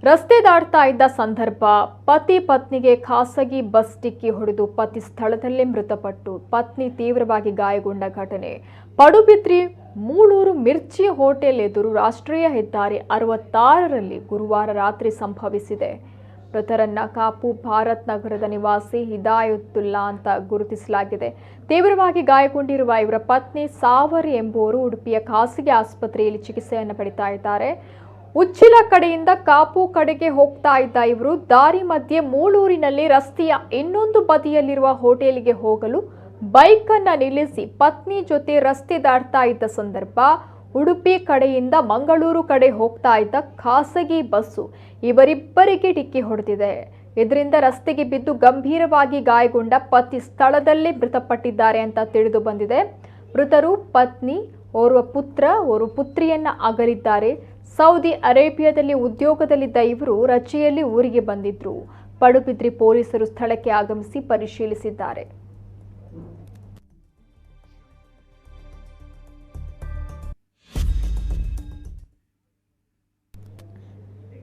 ರಸ್ತೆ ದಾಟ್ತಾ ಇದ್ದ ಸಂದರ್ಭ ಪತಿ ಪತ್ನಿಗೆ ಖಾಸಗಿ ಬಸ್ ಡಿಕ್ಕಿ ಹೊಡೆದು ಪತಿ ಸ್ಥಳದಲ್ಲೇ ಮೃತಪಟ್ಟು ಪತ್ನಿ ತೀವ್ರವಾಗಿ ಗಾಯಗೊಂಡ ಘಟನೆ ಪಡುಬಿದ್ರಿ ಮೂಳೂರು ಮಿರ್ಚಿ ಹೋಟೆಲ್ ಎದುರು ರಾಷ್ಟ್ರೀಯ ಹೆದ್ದಾರಿ 66ರಲ್ಲಿ ಗುರುವಾರ ರಾತ್ರಿ ಸಂಭವಿಸಿದೆ. ಮೃತರನ್ನ ಕಾಪು ಭಾರತ್ ನಗರದ ನಿವಾಸಿ ಹಿದಾಯತುಲ್ಲಾ ಅಂತ ಗುರುತಿಸಲಾಗಿದೆ. ತೀವ್ರವಾಗಿ ಗಾಯಗೊಂಡಿರುವ ಇವರ ಪತ್ನಿ ಸಾವರಿ ಎಂಬುವರು ಉಡುಪಿಯ ಖಾಸಗಿ ಆಸ್ಪತ್ರೆಯಲ್ಲಿ ಚಿಕಿತ್ಸೆಯನ್ನು ಪಡಿತಾ ಇದ್ದಾರೆ. ಉಚ್ಚಿಲ ಕಡೆಯಿಂದ ಕಾಪು ಕಡೆಗೆ ಹೋಗ್ತಾ ಇದ್ದ ಇವರು ದಾರಿ ಮಧ್ಯೆ ಮೂಳೂರಿನಲ್ಲಿ ರಸ್ತೆಯ ಇನ್ನೊಂದು ಬದಿಯಲ್ಲಿರುವ ಹೋಟೆಲ್ಗೆ ಹೋಗಲು ಬೈಕ್ ಅನ್ನ ನಿಲ್ಲಿಸಿ ಪತ್ನಿ ಜೊತೆ ರಸ್ತೆ ದಾಟ್ತಾ ಇದ್ದ ಸಂದರ್ಭ ಉಡುಪಿ ಕಡೆಯಿಂದ ಮಂಗಳೂರು ಕಡೆ ಹೋಗ್ತಾ ಇದ್ದ ಖಾಸಗಿ ಬಸ್ಸು ಇವರಿಬ್ಬರಿಗೆ ಡಿಕ್ಕಿ ಹೊಡೆದಿದೆ. ಇದರಿಂದ ರಸ್ತೆಗೆ ಬಿದ್ದು ಗಂಭೀರವಾಗಿ ಗಾಯಗೊಂಡ ಪತಿ ಸ್ಥಳದಲ್ಲೇ ಮೃತಪಟ್ಟಿದ್ದಾರೆ ಅಂತ ತಿಳಿದು ಬಂದಿದೆ. ಮೃತರು ಪತ್ನಿ, ಓರ್ವ ಪುತ್ರ, ಓರ್ವ ಪುತ್ರಿಯನ್ನ ಅಗಲಿದ್ದಾರೆ. ಸೌದಿ ಅರೇಬಿಯಾದಲ್ಲಿ ಉದ್ಯೋಗದಲ್ಲಿದ್ದ ಇವರು ರಜೆಯಲ್ಲಿ ಊರಿಗೆ ಬಂದಿದ್ರು. ಪಡುಬಿದ್ರಿ ಪೊಲೀಸರು ಸ್ಥಳಕ್ಕೆ ಆಗಮಿಸಿ ಪರಿಶೀಲಿಸಿದ್ದಾರೆ.